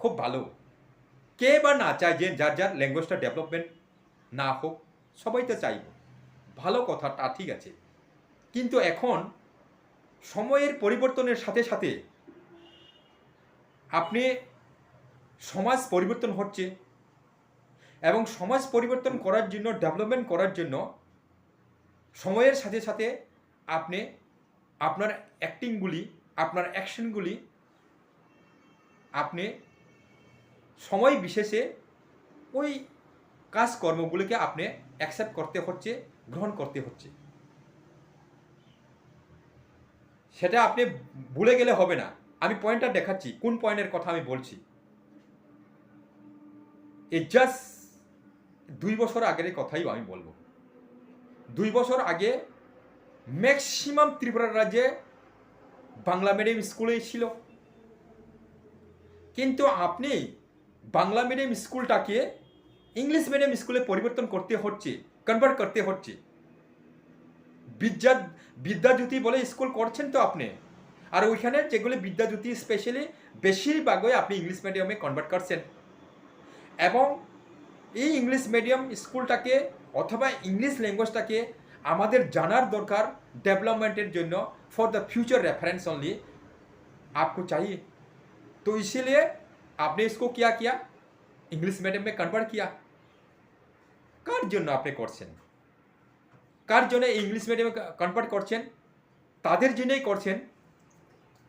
খুব ভালো, কে বা না চায় যে যার যার ল্যাঙ্গুয়েজটা ডেভেলপমেন্ট না হোক, সবাই তো চাইব, ভালো কথা, তা ঠিক আছে। কিন্তু এখন সময়ের পরিবর্তনের সাথে সাথে আপনি সমাজ পরিবর্তন হচ্ছে এবং সমাজ পরিবর্তন করার জন্য, ডেভেলপমেন্ট করার জন্য সময়ের সাথে সাথে আপনি আপনার অ্যাক্টিংগুলি, আপনার অ্যাকশনগুলি আপনি সময় বিশেষে ওই কাজকর্মগুলিকে আপনি অ্যাকসেপ্ট করতে হচ্ছে, গ্রহণ করতে হচ্ছে। সেটা আপনি ভুলে গেলে হবে না। আমি পয়েন্টটা দেখাচ্ছি কোন পয়েন্টের কথা আমি বলছি। এই জাস্ট 2 বছর আগের কথাই আমি বলবো। 2 বছর আগে ম্যাক্সিমাম ত্রিপুরা রাজ্যে বাংলা মিডিয়াম স্কুলেই ছিল, কিন্তু আপনি বাংলা মিডিয়াম স্কুলটাকে ইংলিশ মিডিয়াম স্কুলে পরিবর্তন করতে হচ্ছে, কনভার্ট করতে হচ্ছে। বিদ্যাজ্যোতি বলে স্কুল করছেন তো আপনি, আর ওইখানে যেগুলি বিদ্যাজ্যোতি স্পেশালি বেশিরভাগই আপনি ইংলিশ মিডিয়ামে কনভার্ট করছেন। এবং এই ইংলিশ মিডিয়াম স্কুলটাকে অথবা ইংলিশ ল্যাঙ্গুয়েজটাকে আমাদের জানার দরকার डेवलपमेंटेर जন্য for the future reference only आपको चाहिए। तो इसीलिए आपने इसको क्या किया, इंग्लिश मीडियम में कन्वर्ट किया। कार जন্য আপনি করছেন কার জন্য ইংলিশ মিডিয়ামে কনভার্ট করছেন? তাদের জন্যই করছেন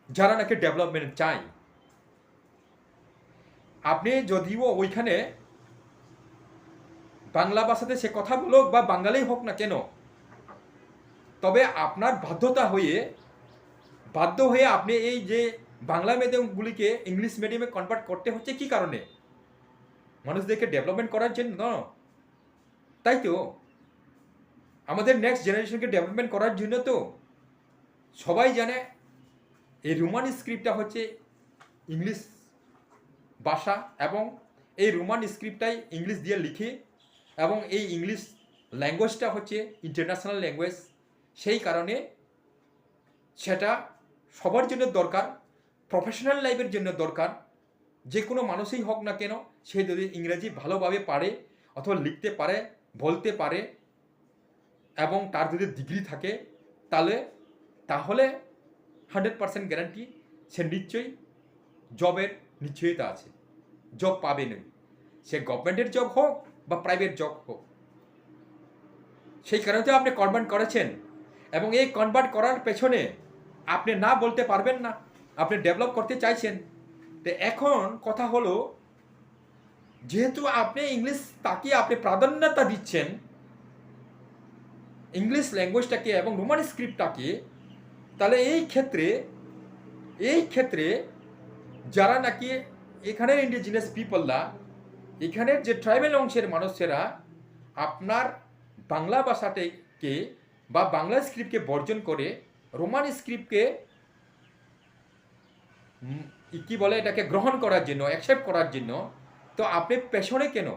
যারা নাকি ডেভেলপমেন্ট চাই। আপনি যদিও ওইখানে বাংলা ভাষাতে সে কথা বলুক বা বাঙালি হোক না কেন, তবে আপনার বাধ্য হয়ে আপনি এই যে বাংলা মিডিয়ামগুলিকে ইংলিশ মিডিয়ামে কনভার্ট করতে হচ্ছে কি কারণে? মানুষদেরকে ডেভেলপমেন্ট করার জন্য, তাই তো? আমাদের নেক্সট জেনারেশনকে ডেভেলপমেন্ট করার জন্য তো। সবাই জানে এই রোমান স্ক্রিপ্টটা হচ্ছে ইংলিশ ভাষা, এবং এই রোমান স্ক্রিপ্টটাই ইংলিশ দিয়ে লিখে, এবং এই ইংলিশ ল্যাঙ্গুয়েজটা হচ্ছে ইন্টারন্যাশনাল ল্যাঙ্গুয়েজ। সেই কারণে সেটা সবার জন্য দরকার, প্রফেশনাল লাইফের জন্য দরকার। যে কোনো মানুষই হোক না কেন, সে যদি ইংরেজি ভালোভাবে পারে অথবা লিখতে পারে, বলতে পারে, এবং তার যদি ডিগ্রি থাকে, তাহলে 100% গ্যারান্টি সে নিশ্চয়ই জবের নিশ্চয়তা আছে, জব পাবে না, সে গভর্নমেন্টের জব হোক বা প্রাইভেট জব হোক। সেই কারণে তো আপনি কনভার্ট করেছেন, এবং এই কনভার্ট করার পেছনে আপনি না বলতে পারবেন না, আপনি ডেভেলপ করতে চাইছেন। তো এখন কথা হলো, যেহেতু আপনি ইংলিশ তাকে আপনি প্রাধান্যতা দিচ্ছেন, ইংলিশ ল্যাঙ্গুয়েজটাকে এবং রোমান স্ক্রিপ্টটাকে, তাহলে এই ক্ষেত্রে যারা নাকি এখানের ইন্ডিজিনাস পিপলরা, এখানের যে ট্রাইবেল অংশের মানুষেরা আপনার বাংলা ভাষাটাকে বা বাংলা স্ক্রিপ্টকে বর্জন করে রোমান স্ক্রিপ্টকে কি বলে এটাকে গ্রহণ করার জন্য, অ্যাকসেপ্ট করার জন্য, তো আপনি পেছনে কেন?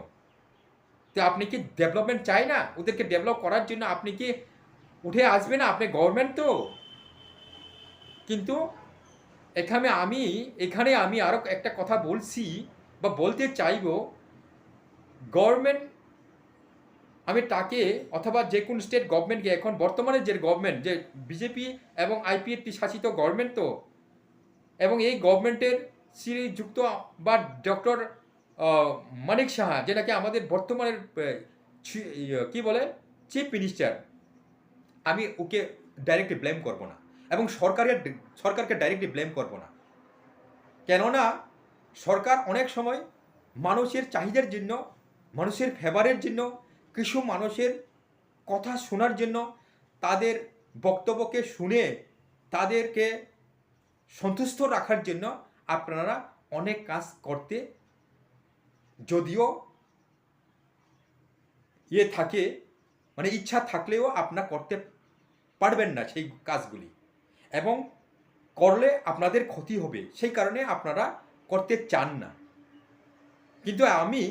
তো আপনি কি ডেভেলপমেন্ট চাই না? ওদেরকে ডেভেলপ করার জন্য আপনি কি উঠে আসবে না? আপনি গভর্নমেন্ট তো। কিন্তু এখানে আমি আরও একটা কথা বলছি বা বলতে চাইব, গভর্নমেন্ট, আমি তাকে অথবা যে কোন স্টেট গভর্নমেন্টকে, এখন বর্তমানে যে গভর্নমেন্ট, যে বিজেপি এবং আইপিএফটি শাসিত গভর্নমেন্ট তো, এবং এই গভর্নমেন্টের শ্রীযুক্ত বা ডক্টর মানিক সাহা, যেটাকে আমাদের বর্তমানের কি বলে চিফ মিনিস্টার, আমি ওকে ডাইরেক্টলি ব্লেম করব না, এবং সরকারকে ডাইরেক্টলি ব্লেম করব না। কেননা সরকার অনেক সময় মানুষের চাহিদার জন্য, মানুষের ফেভারের জন্য, কিছু মানুষের কথা শোনার জন্য, তাদের বক্তব্যকে শুনে তাদেরকে সন্তুষ্ট রাখার জন্য আপনারা অনেক কাজ করতে, যদিও থাকে, মানে ইচ্ছা থাকলেও আপনারা করতে পারবেন না সেই কাজগুলি, এবং করলে আপনাদের ক্ষতি হবে, সেই কারণে আপনারা করতে চান না। কিন্তু আমি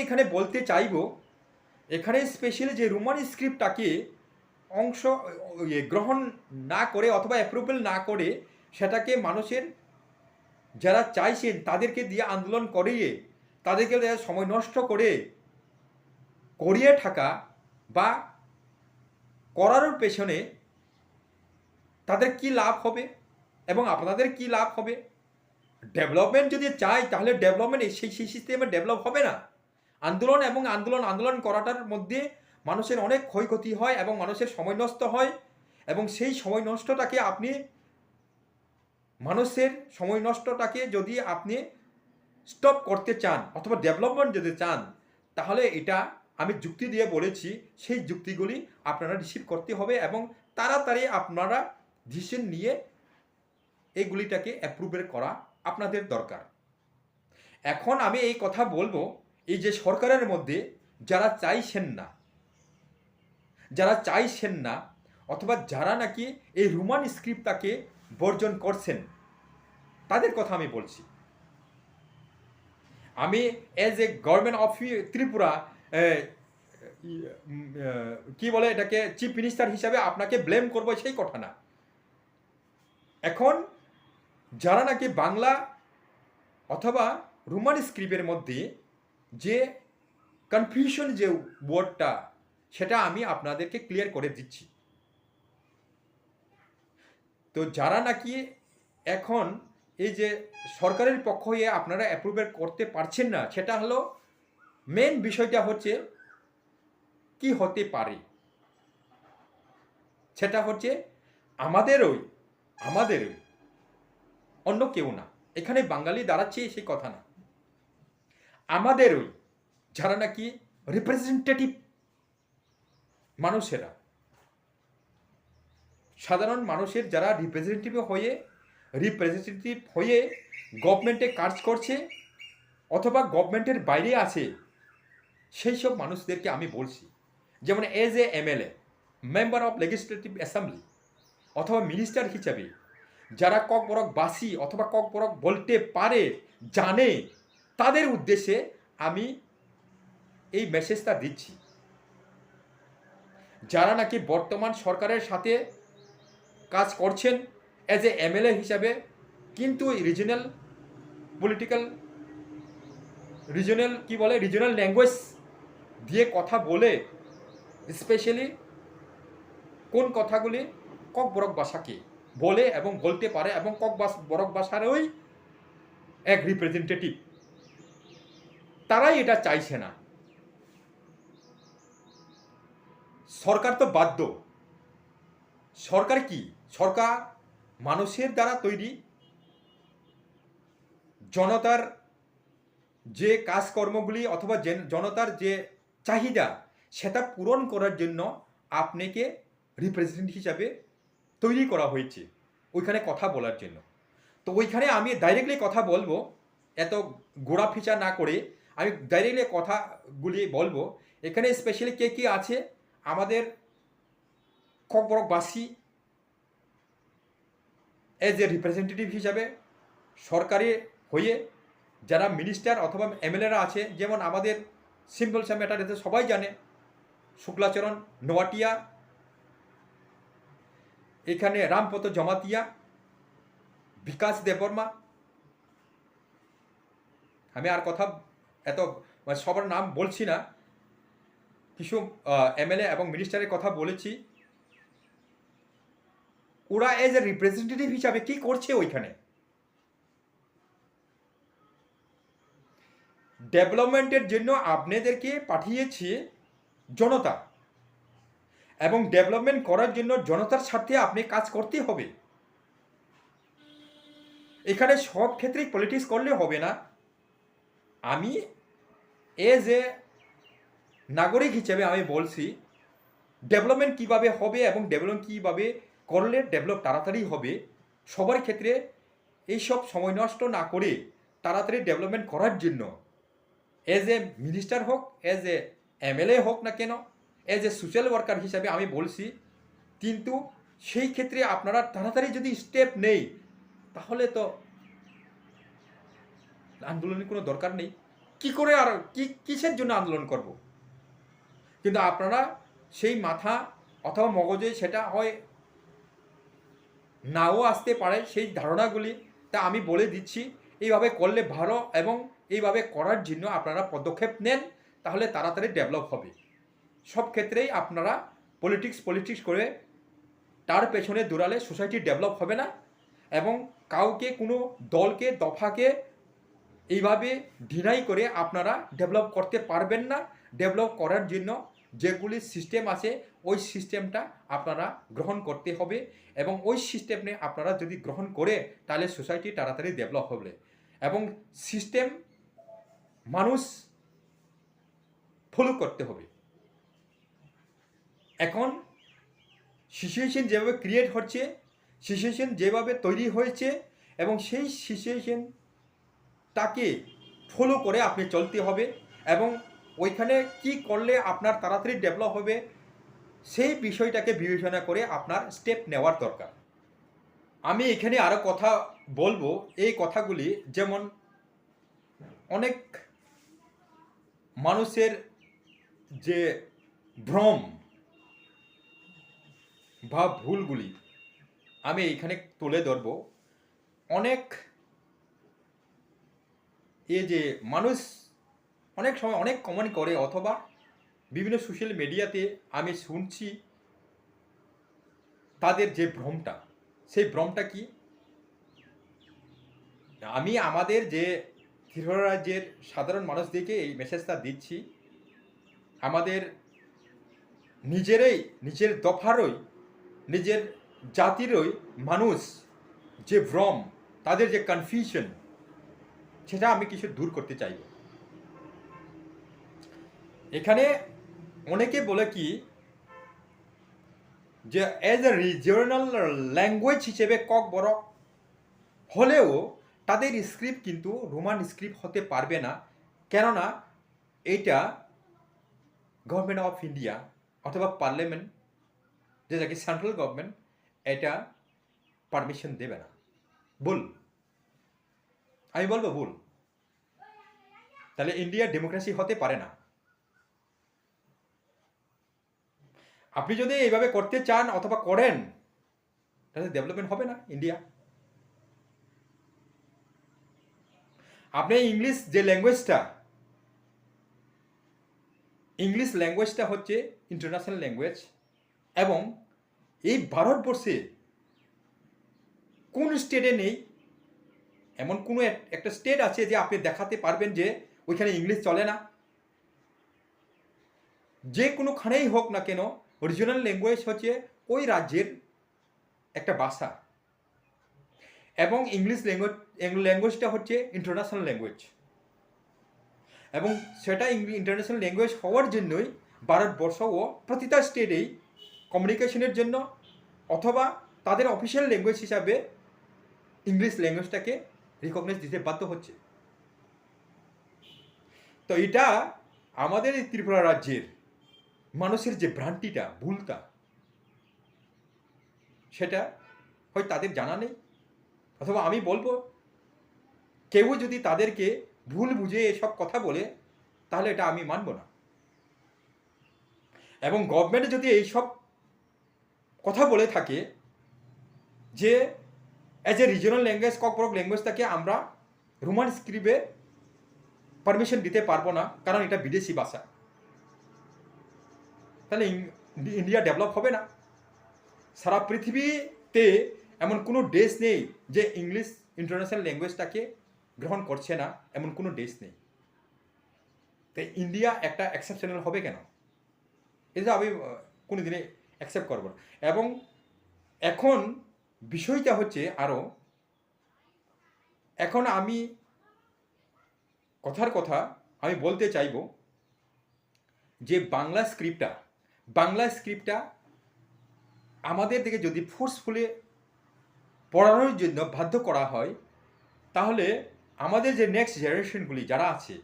এখানে বলতে চাইব, এখানে স্পেশালি যে রোমান স্ক্রিপ্টটাকে গ্রহণ না করে অথবা অ্যাপ্রুভেল না করে, সেটাকে মানুষের যারা চাইছেন তাদেরকে দিয়ে আন্দোলন করিয়ে, তাদেরকে সময় নষ্ট করিয়ে থাকা বা করার পেছনে তাদের কি লাভ হবে এবং আপনাদের কি লাভ হবে? ডেভেলপমেন্ট যদি চাই, তাহলে ডেভেলপমেন্ট সেই সিস্টেমে ডেভেলপ হবে না। আন্দোলন করাটার মধ্যে মানুষের অনেক ক্ষয়ক্ষতি হয় এবং মানুষের সময় নষ্ট হয়, এবং সেই সময় নষ্টটাকে মানুষের সময় নষ্টটাকে যদি আপনি স্টপ করতে চান অথবা ডেভেলপমেন্ট যদি চান, তাহলে এটা আমি যুক্তি দিয়ে বলেছি, সেই যুক্তিগুলি আপনারা রিসিভ করতে হবে, এবং তাড়াতাড়ি আপনারা ডিসিশন নিয়ে এইগুলিটাকে অ্যাপ্রুভেল করা আপনাদের দরকার। এখন আমি এই কথা বলবো, এই যে সরকারের মধ্যে যারা চাইছেন না অথবা যারা নাকি এই রোমান স্ক্রিপ্টটাকে বর্জন করছেন, তাদের কথা আমি বলছি। আমি as a government of Tripura কি বলে এটাকে চিফ মিনিস্টার হিসাবে আপনাকে ব্লেম করবো সেই কথা না। এখন যারা নাকি বাংলা অথবা রোমান স্ক্রিপ্টের মধ্যে যে কনফিউশন যে ওয়ার্ডটা, সেটা আমি আপনাদেরকে ক্লিয়ার করে দিচ্ছি। তো যারা নাকি এখন এই যে সরকারের পক্ষ হয়ে আপনারা অ্যাপ্রুভেল করতে পারছেন না, সেটা হলো মেন বিষয়টা হচ্ছে কি হতে পারে। সেটা হচ্ছে আমাদেরই আমাদেরই, অন্য কেউ না। এখানে বাঙালি দাঁড়াচ্ছে সেই কথা না, আমাদেরই, যারা নাকি রিপ্রেজেন্টেটিভ মানুষেরা, সাধারণ মানুষের যারা রিপ্রেজেন্টেটিভ হয়ে গভর্নমেন্টে কাজ করছে অথবা গভর্নমেন্টের বাইরে আছে, সেই সব মানুষদেরকে আমি বলছি, যেমন as a MLA, member of legislative assembly অথবা মিনিস্টার হিসাবে যারা ককবরকবাসী অথবা ককবরক বলতে পারে, জানে, তাদের উদ্দেশ্যে আমি এই মেসেজটা দিচ্ছি। যারা নাকি বর্তমান সরকারের সাথে কাজ করছেন অ্যাজ এ এমএলএ হিসাবে, কিন্তু রিজনাল রিজনাল ল্যাঙ্গুয়েজ দিয়ে কথা বলে, স্পেশালি কোন কথাগুলি ককবরক ভাষাকে বলে এবং বলতে পারে এবং ককবরক ভাষারই এক রিপ্রেজেন্টেটিভ, তারাই এটা চাইছে না। সরকার তো বাধ্য। সরকার কি? সরকার মানুষের দ্বারা তৈরি, জনতার যে কাজকর্মগুলি অথবা জনতার যে চাহিদা সেটা পূরণ করার জন্য আপনাকে রিপ্রেজেন্টেটিভ হিসাবে তৈরি করা হয়েছে, ওইখানে কথা বলার জন্য। তো ওইখানে আমি ডাইরেক্টলি কথা বলবো, এত গোড়া ফিচা না করে আমি ডাইরেক্টলি কথাগুলি বলবো। এখানে স্পেশালি কে কী আছে, আমাদের ককবরকবাসী এজ এ রিপ্রেজেন্টেটিভ হিসাবে সরকারি হয়ে যারা মিনিস্টার অথবা এমএলএরা আছে, যেমন আমাদের সিম্পল সা ম্যাটার, এতে সবাই জানে, শুক্লাচরণ নোয়াটিয়া, এখানে রামপত জমাতিয়া, বিকাশ দেববর্মা, আমি আর কথা এত সবার নাম বলছি না, কিছু এমএলএ এবং মিনিস্টারের কথা বলেছি। ওরা এজ এ রিপ্রেজেন্টেটিভ হিসাবে কি করছে ওইখানে? ডেভেলপমেন্টের জন্য আপনাদেরকে পাঠিয়েছে জনতা, এবং ডেভেলপমেন্ট করার জন্য জনতার সাথে আপনি কাজ করতে হবে। এখানে সব ক্ষেত্রেই পলিটিক্স করলে হবে না। আমি এজ এ নাগরিক হিসেবে আমি বলছি, ডেভেলপমেন্ট কীভাবে হবে এবং ডেভেলপমেন্ট কীভাবে করলে ডেভেলপ তাড়াতাড়ি হবে, সবার ক্ষেত্রে এইসব সময় নষ্ট না করে তাড়াতাড়ি ডেভেলপমেন্ট করার জন্য এজ এ মিনিস্টার হোক, এজ এ এমএলএ হোক না কেন, এজ এ সোশ্যাল ওয়ার্কার হিসাবে আমি বলছি। কিন্তু সেই ক্ষেত্রে আপনারা তাড়াতাড়ি যদি স্টেপ নেই, তাহলে তো আন্দোলনের কোনো দরকার নেই। কি করে আর কিসের জন্য আন্দোলন করব? কিন্তু আপনারা সেই মাথা অথবা মগজে সেটা হয় নাও আসতে পারে সেই ধারণাগুলি, তা আমি বলে দিচ্ছি এইভাবে করলে ভালো, এবং এইভাবে করার জন্য আপনারা পদক্ষেপ নেন, তাহলে তাড়াতাড়ি ডেভেলপ হবে। সব ক্ষেত্রেই আপনারা পলিটিক্স করে তার পেছনে দৌড়ালে সোসাইটি ডেভেলপ হবে না, এবং কাউকে কোনো দলকে দফাকে এইভাবে ডিনাই করে আপনারা ডেভেলপ করতে পারবেন না। ডেভেলপ করার জন্য যেগুলি সিস্টেম আছে ওই সিস্টেমটা আপনারা গ্রহণ করতে হবে, এবং ওই সিস্টেমে আপনারা যদি গ্রহণ করে তাহলে সোসাইটি তাড়াতাড়ি ডেভেলপ হবে। এবং সিস্টেম মানুষ ফলো করতে হবে। এখন সিচুয়েশন যেভাবে ক্রিয়েট হচ্ছে, সিচুয়েশন যেভাবে তৈরি হয়েছে, এবং সেই সিচুয়েশনটাকে ফলো করে আপনি চলতে হবে, এবং ওইখানে কি করলে আপনার তাড়াতাড়ি ডেভেলপ হবে সেই বিষয়টাকে বিবেচনা করে আপনার স্টেপ নেওয়ার দরকার। আমি এখানে আরও কথা বলবো, এই কথাগুলি যেমন অনেক মানুষের যে ভ্রম বা ভুলগুলি আমি এইখানে তুলে ধরব। অনেক যে মানুষ অনেক সময় অনেক কমেন্ট করে, অথবা বিভিন্ন সোশ্যাল মিডিয়াতে আমি শুনছি তাদের যে ভ্রমটা, সেই ভ্রমটা কি? আমি আমাদের যে ত্রিপুরা রাজ্যের সাধারণ মানুষদেরকে এই মেসেজটা দিচ্ছি, আমাদের নিজের নিজের জাতিরই মানুষ যে ভ্রম, তাদের যে কনফিউশন, সেটা আমি কিছু দূর করতে চাইব। এখানে অনেকে বলে কি যে অ্যাজ এ রিজিওনাল ল্যাঙ্গুয়েজ হিসেবে ককবরক হলেও তাদের স্ক্রিপ্ট কিন্তু রোমান স্ক্রিপ্ট হতে পারবে না, কেননা এটা গভর্নমেন্ট অফ ইন্ডিয়া অথবা পার্লামেন্ট, যেটাকে সেন্ট্রাল গভর্নমেন্ট, এটা পারমিশন দেবে না। ভুল, আমি বলবো ভুল। তাহলে ইন্ডিয়া ডেমোক্রেসি হতে পারে না। আপনি যদি এইভাবে করতে চান অথবা করেন, তাহলে ডেভেলপমেন্ট হবে না ইন্ডিয়া। আপনি ইংলিশ যে ল্যাঙ্গুয়েজটা, ইংলিশ ল্যাঙ্গুয়েজটা হচ্ছে ইন্টারন্যাশনাল ল্যাঙ্গুয়েজ, এবং এই ভারতবর্ষে কোন স্টেটে নেই, এমন কোনো একটা স্টেট আছে যে আপনি দেখাতে পারবেন যে ওইখানে ইংলিশ চলে না। যে কোনোখানেই হোক না কেন, অরিজিনাল ল্যাঙ্গুয়েজ হচ্ছে ওই রাজ্যের একটা ভাষা, এবং ইংলিশ ল্যাঙ্গুয়েজটা হচ্ছে ইন্টারন্যাশনাল ল্যাঙ্গুয়েজ, এবং সেটা ইন্টারন্যাশনাল ল্যাঙ্গুয়েজ হওয়ার জন্যই ভারতবর্ষ ও প্রতিটা স্টেটেই কমিউনিকেশনের জন্য অথবা তাদের অফিসিয়াল ল্যাঙ্গুয়েজ হিসাবে ইংলিশ ল্যাঙ্গুয়েজটাকে রিকগনাইজ দিতে বাধ্য হচ্ছে। তো এটা আমাদের এই ত্রিপুরা রাজ্যের মানুষের যে ভ্রান্তিটা, ভুলটা, সেটা হয় তাদের জানা নেই, অথবা আমি বলবো কেউ যদি তাদেরকে ভুল বুঝে এসব কথা বলে, তাহলে এটা আমি মানব না। এবং গভর্নমেন্ট যদি এইসব কথা বলে থাকে যে as a regional language, Kokborok ল্যাঙ্গুয়েজটাকে আমরা রোমান স্ক্রিপ্টে পারমিশন দিতে পারবো না, কারণ এটা বিদেশি ভাষা, তাহলে ইন্ডিয়া ডেভেলপ হবে না। সারা পৃথিবীতে এমন কোনো দেশ নেই যে ইংলিশ ইন্টারন্যাশনাল ল্যাঙ্গুয়েজটাকে গ্রহণ করছে না, এমন কোনো দেশ নেই। তাই ইন্ডিয়া একটা এক্সেপশনাল হবে কেন? এটা আমি কোনো দিনে অ্যাকসেপ্ট করব না। এবং এখন বিষয়টা হচ্ছে আরও, এখন আমি কথার কথা আমি বলতে চাইব যে বাংলা স্ক্রিপ্টটা আমাদের থেকে যদি ফোর্সফুলি পড়ানোর জন্য বাধ্য করা হয়, তাহলে আমাদের যে নেক্সট জেনারেশনগুলি যারা আছে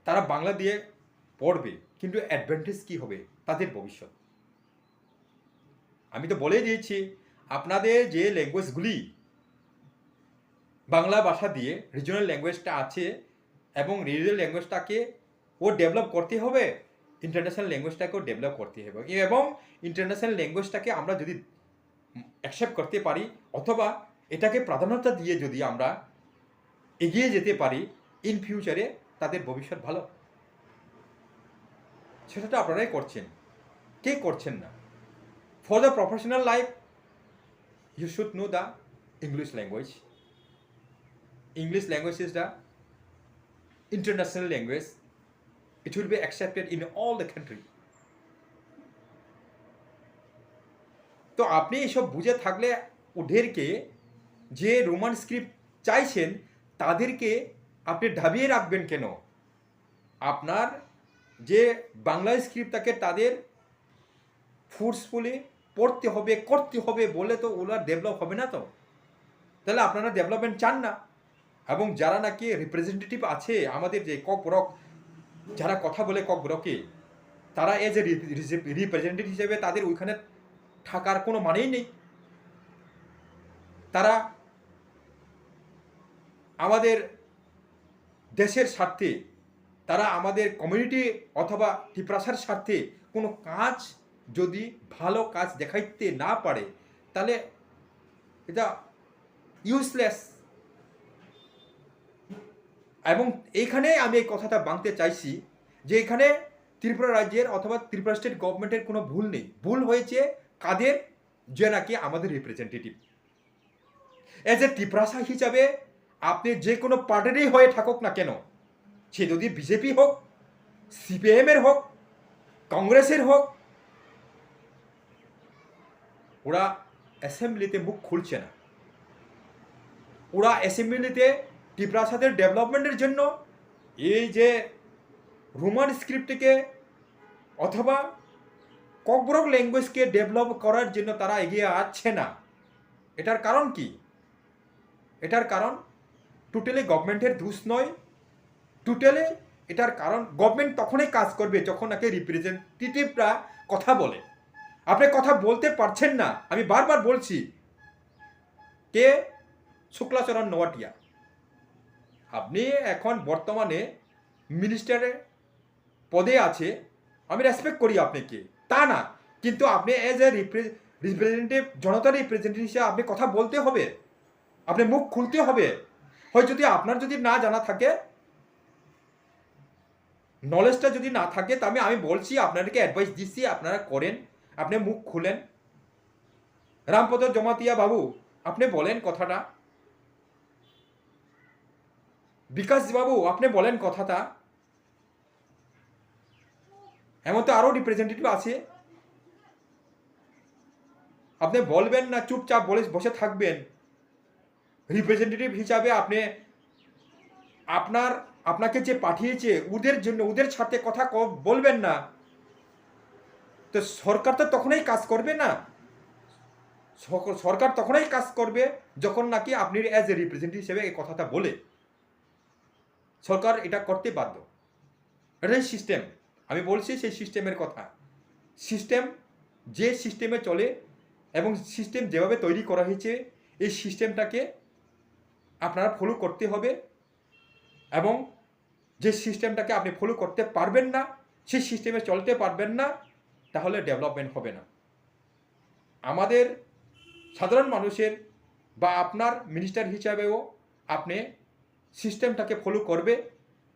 তারা বাংলা দিয়ে পড়বে, কিন্তু অ্যাডভান্টেজ কী হবে তাদের ভবিষ্যৎ। আমি তো বলে দিয়েছি, আপনাদের যে ল্যাঙ্গুয়েজগুলি বাংলা ভাষা দিয়ে রিজনাল ল্যাঙ্গুয়েজটা আছে, এবং রিজনাল ল্যাঙ্গুয়েজটাকে ও ডেভেলপ করতে হবে, ইন্টারন্যাশনাল ল্যাঙ্গুয়েজটাকেও ডেভেলপ করতে হবে, এবং ইন্টারন্যাশনাল ল্যাঙ্গুয়েজটাকে আমরা যদি অ্যাকসেপ্ট করতে পারি অথবা এটাকে প্রাধান্যতা দিয়ে যদি আমরা এগিয়ে যেতে পারি, ইন ফিউচারে তাদের ভবিষ্যৎ ভালো। সেটা তো আপনারাই করছেন, কে করছেন না? For the professional life you should know the English language. English language is the international language. It will be accepted in all the country. তো আপনি এসব বুঝে থাকলে ওদেরকে যে রোমান স্ক্রিপ্ট চাইছেন তাদেরকে আপনি ঢাবিয়ে রাখবেন কেন? আপনার যে বাংলা স্ক্রিপ্টটাকে তাদের ফোর্সফুলি পড়তে হবে, করতে হবে বলে তো ওরা ডেভেলপ হবে না। তো তাহলে আপনারা ডেভেলপমেন্ট চান না। এবং যারা নাকি রিপ্রেজেন্টেটিভ আছে আমাদের যে ককবরক, যারা কথা বলে ককবরকে, তারা এজ এ রিপ্রেজেন্টেটিভ হিসেবে তাদের ওইখানে থাকার কোনো মানেই নেই। তারা আমাদের দেশের স্বার্থে, তারা আমাদের কমিউনিটি অথবা ত্রিপুরার স্বার্থে কোনো কাজ যদি ভালো কাজ দেখাইতে না পারে, তাহলে এটা ইউজলেস। এবং এইখানে আমি এই কথাটা বাঁধতে চাইছি যে এখানে ত্রিপুরা রাজ্যের অথবা ত্রিপুরা স্টেট গভর্নমেন্টের কোনো ভুল নেই। ভুল হয়েছে কাদের? যে নাকি আমাদের রিপ্রেজেন্টেটিভ। এজ এ ত্রিপুরাসা হিসাবে আপনি যে কোনো পার্টিরই হয়ে থাকুক না কেন, সে যদি বিজেপি হোক, সিপিএমের হোক, কংগ্রেসের হোক, ওরা অ্যাসেম্বলিতে মুখ খুলছে না। ওরা অ্যাসেম্বলিতে টিপ্রাসাদের ডেভেলপমেন্টের জন্য এই যে রোমান স্ক্রিপ্টকে অথবা ককবরক ল্যাঙ্গুয়েজকে ডেভেলপ করার জন্য তারা এগিয়ে আসছে না। এটার কারণ কি? এটার কারণ টোটালি গভর্নমেন্টের দোষ নয়। টোটালি এটার কারণ গভর্নমেন্ট তখনই কাজ করবে যখন নাকি রিপ্রেজেন্টেটিভরা কথা বলে। আপনি কথা বলতে পারছেন না, আমি বারবার বলছি। কে? শুক্লাচরণ নোয়াটিয়া। আপনি এখন বর্তমানে মিনিস্টারের পদে আছে, আমি রেসপেক্ট করি আপনাকে, তা না, কিন্তু আপনি এজ এ রিপ্রেজেন্টেটিভ, জনতার রিপ্রেজেন্টেটিভ হিসেবে আপনি কথা বলতে হবে, আপনি মুখ খুলতে হবে। হয় যদি আপনার যদি না জানা থাকে, নলেজটা যদি না থাকে, তা আমি বলছি, আপনাদেরকে অ্যাডভাইস দিচ্ছি, আপনারা করেন, আপনি মুখ খুলেন। রামপদ জমাতিয়া বাবু, আপনি বলেন কথাটা। বিকাশ বাবু, আপনি বলেন কথাটা। এমন তো আরও রিপ্রেজেন্টেটিভ আছে, আপনি বলবেন না, চুপচাপ বলে বসে থাকবেন? রিপ্রেজেন্টেটিভ হিসাবে আপনি আপনাকে যে পাঠিয়েছে ওদের জন্য, ওদের স্বার্থে কথা বলবেন না? তো সরকার তো তখনই কাজ করবে না। সরকার তখনই কাজ করবে যখন নাকি আপনি অ্যাজ এ রিপ্রেজেন্টেটিভ হিসেবে এই কথাটা বলে। সরকার এটা করতে বাধ্য। এটাই সিস্টেম। আমি বলছি সেই সিস্টেমের কথা। সিস্টেম যে সিস্টেমে চলে এবং সিস্টেম যেভাবে তৈরি করা হয়েছে, এই সিস্টেমটাকে আপনারা ফলো করতে হবে। এবং যে সিস্টেমটাকে আপনি ফলো করতে পারবেন না, সেই সিস্টেমে চলতে পারবেন না, তাহলে ডেভেলপমেন্ট হবে না। আমাদের সাধারণ মানুষের বা আপনার মিনিস্টার হিসাবেও আপনি সিস্টেমটাকে ফলো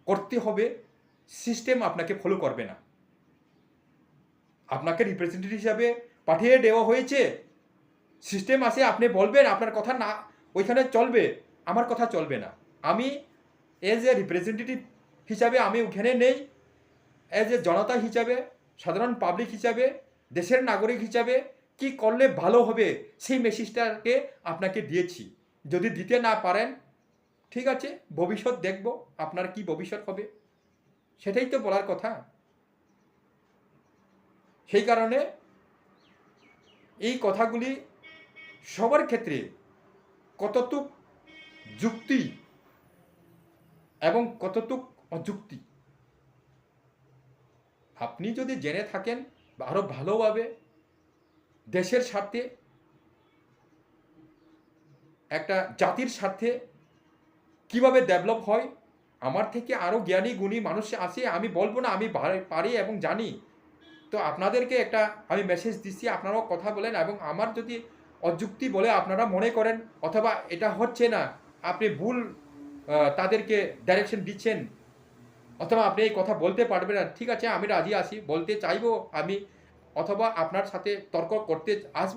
করতে হবে। সিস্টেম আপনাকে ফলো করবে না। আপনাকে রিপ্রেজেন্টেটিভ হিসাবে পাঠিয়ে দেওয়া হয়েছে, সিস্টেম আছে, আপনি বলবেন, আপনার কথা না ওইখানে চলবে, আমার কথা চলবে না। আমি এজ এ রিপ্রেজেন্টেটিভ হিসাবে আমি ওখানে নেই, এজ এ জনতা হিসাবে, সাধারণ পাবলিক হিসাবে, দেশের নাগরিক হিসাবে কি করলে ভালো হবে সেই মেসেজটাকে আপনাকে দিয়েছি। যদি দিতে না পারেন, ঠিক আছে, ভবিষ্যৎ দেখব আপনার কি ভবিষ্যৎ হবে, সেটাই তো বলার কথা। সেই কারণে এই কথাগুলি সবার ক্ষেত্রে কতটুক যুক্তি এবং কতটুক অযুক্তি আপনি যদি জেনে থাকেন, আরও ভালোভাবে দেশের স্বার্থে, একটা জাতির স্বার্থে কিভাবে ডেভেলপ হয়, আমার থেকে আরও জ্ঞানী গুণী মানুষ আছে, আমি বলবো না আমি পারি এবং জানি। তো আপনাদেরকে একটা আমি মেসেজ দিচ্ছি, আপনারাও কথা বলেন। এবং আমার যদি অযুক্তি বলে আপনারা মনে করেন, অথবা এটা হচ্ছে না, আপনি ভুল তাদেরকে ডাইরেকশন দিচ্ছেন, অথবা আপনি এই কথা বলতে পারবেন না, ঠিক আছে, আমি রাজি আছি, বলতে চাইবো আমি, অথবা আপনার সাথে তর্ক করতে আসবো।